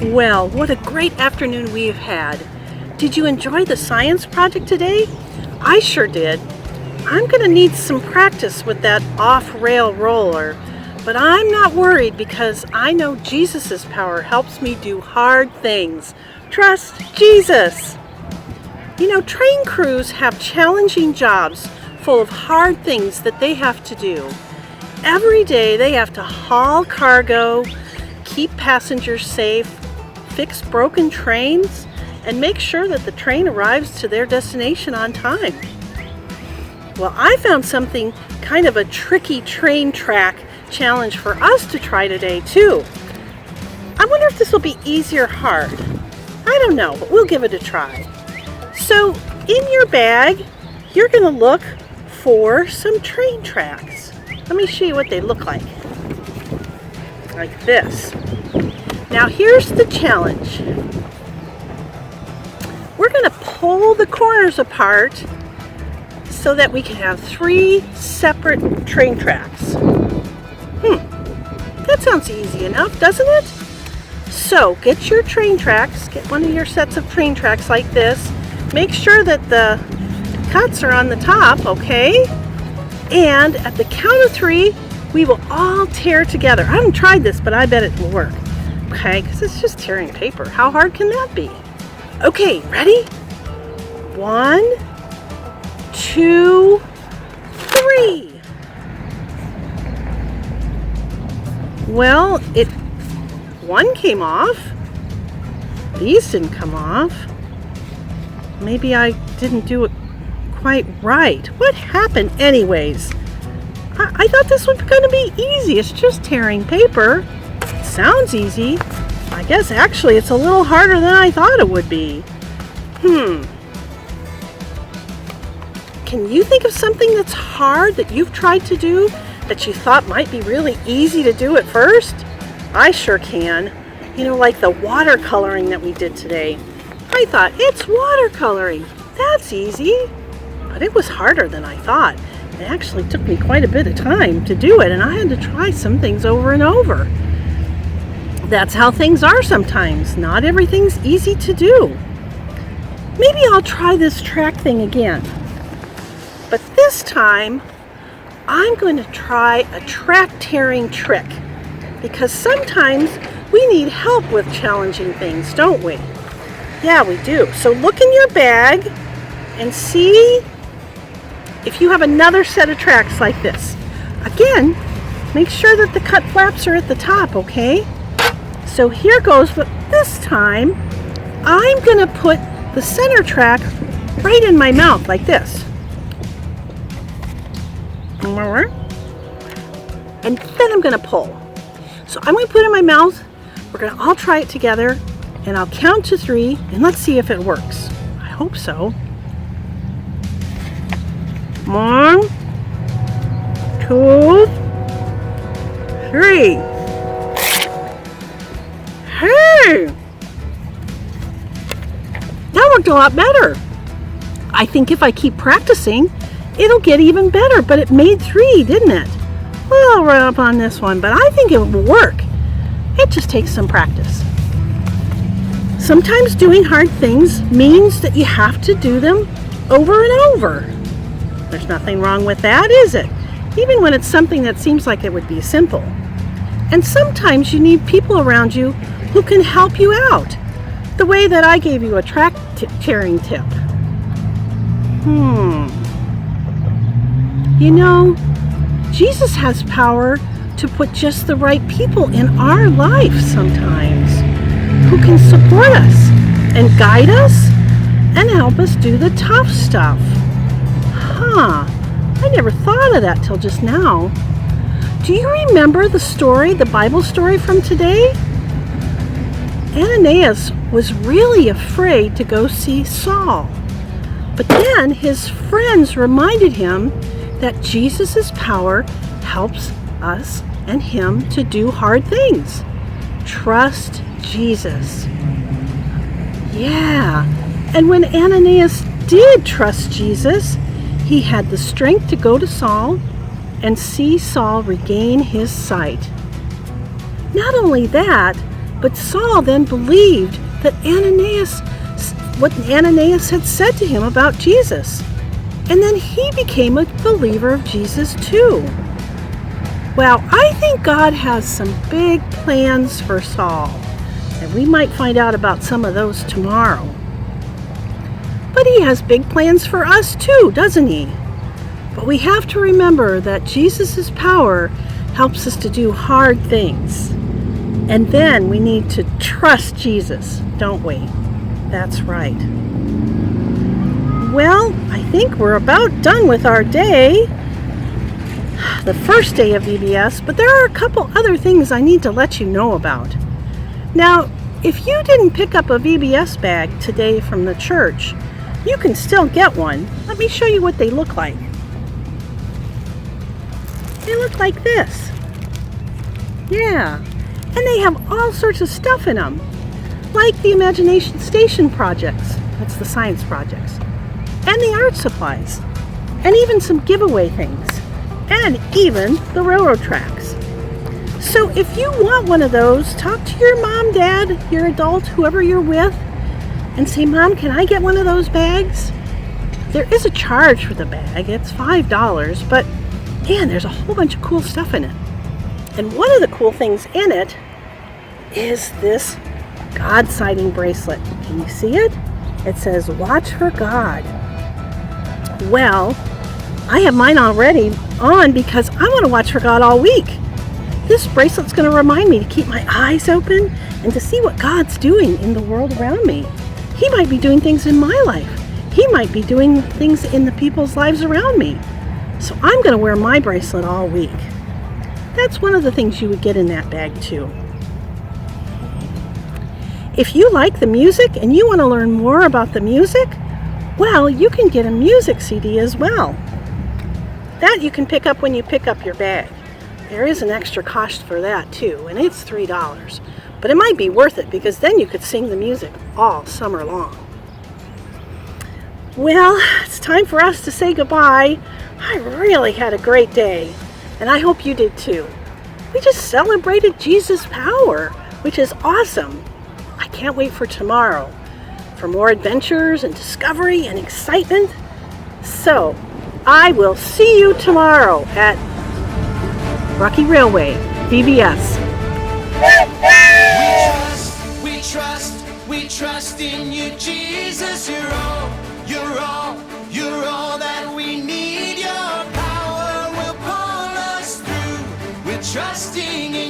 Well, what a great afternoon we've had. Did you enjoy the science project today? I sure did. I'm going to need some practice with that off-rail roller, but I'm not worried because I know Jesus' power helps me do hard things. Trust Jesus. You know, train crews have challenging jobs full of hard things that they have to do. Every day they have to haul cargo, keep passengers safe, fix broken trains, and make sure that the train arrives to their destination on time. Well, I found something kind of a tricky train track challenge for us to try today too. I wonder if this will be easy or hard. I don't know, but we'll give it a try. So in your bag, you're going to look for some train tracks. Let me show you what they look like. Like this. Now here's the challenge. We're going to pull the corners apart so that we can have 3 separate train tracks. That sounds easy enough, doesn't it? So get your train tracks, get one of your sets of train tracks like this. Make sure that the cuts are on the top, okay? And at the count of 3, we will all tear together. I haven't tried this, but I bet it will work. Okay, because it's just tearing paper. How hard can that be? Okay, ready? 1, 2, 3. Well, one came off. These didn't come off. Maybe I didn't do it quite right. What happened anyways? I thought this was going to be easy. It's just tearing paper. Sounds easy. I guess actually it's a little harder than I thought it would be. Can you think of something that's hard that you've tried to do that you thought might be really easy to do at first? I sure can. You know, like the watercoloring that we did today. I thought, it's watercoloring. That's easy. But it was harder than I thought. It actually took me quite a bit of time to do it, and I had to try some things over and over. That's how things are sometimes. Not everything's easy to do. Maybe I'll try this track thing again. But this time, I'm going to try a track tearing trick. Because sometimes we need help with challenging things, don't we? Yeah, we do. So look in your bag and see if you have another set of tracks like this. Again, make sure that the cut flaps are at the top, okay? So here goes, but this time I'm going to put the center track right in my mouth like this. And then I'm going to pull. So I'm going to put it in my mouth. We're going to all try it together, and I'll count to 3, and let's see if it works. I hope so. 1, 2, 3. Hey! That worked a lot better. I think if I keep practicing, it'll get even better, but it made 3, didn't it? Well, I'll run up on this one, but I think it will work. It just takes some practice. Sometimes doing hard things means that you have to do them over and over. There's nothing wrong with that, is it? Even when it's something that seems like it would be simple. And sometimes you need people around you who can help you out. The way that I gave you a track tearing tip. You know, Jesus has power to put just the right people in our life sometimes, who can support us and guide us and help us do the tough stuff. I never thought of that till just now. Do you remember the story, the Bible story from today? Ananias was really afraid to go see Saul. But then his friends reminded him that Jesus' power helps us and him to do hard things. Trust Jesus. Yeah, and when Ananias did trust Jesus, he had the strength to go to Saul and see Saul regain his sight. Not only that, But Saul then believed that what Ananias had said to him about Jesus. And then he became a believer of Jesus too. Well, I think God has some big plans for Saul, and we might find out about some of those tomorrow. But he has big plans for us too, doesn't he? But we have to remember that Jesus' power helps us to do hard things. And then we need to trust Jesus, don't we? That's right. Well, I think we're about done with our day. The first day of VBS, but there are a couple other things I need to let you know about. Now, if you didn't pick up a VBS bag today from the church, you can still get one. Let me show you what they look like. They look like this. Yeah, and they have all sorts of stuff in them, like the Imagination Station projects, that's the science projects, and the art supplies, and even some giveaway things, and even the railroad tracks. So if you want one of those, talk to your mom, dad, your adult, whoever you're with, and say, Mom, can I get one of those bags? There is a charge for the bag. It's $5, but man, there's a whole bunch of cool stuff in it. And one of the cool things in it is this God sighting bracelet. Can you see it? It says, Watch for God. Well, I have mine already on because I want to watch for God all week. This bracelet's going to remind me to keep my eyes open and to see what God's doing in the world around me. He might be doing things in my life. He might be doing things in the people's lives around me. So I'm going to wear my bracelet all week. That's one of the things you would get in that bag too. If you like the music and you want to learn more about the music, well, you can get a music CD as well. That you can pick up when you pick up your bag. There is an extra cost for that too, and it's $3. But it might be worth it because then you could sing the music all summer long. Well, it's time for us to say goodbye. I really had a great day, and I hope you did too. We just celebrated Jesus' power, which is awesome. I can't wait for tomorrow, for more adventures and discovery and excitement. So, I will see you tomorrow at Rocky Railway, VBS. We trust in you, Jesus. You're all that we need. Your power will pull us through. We're trusting in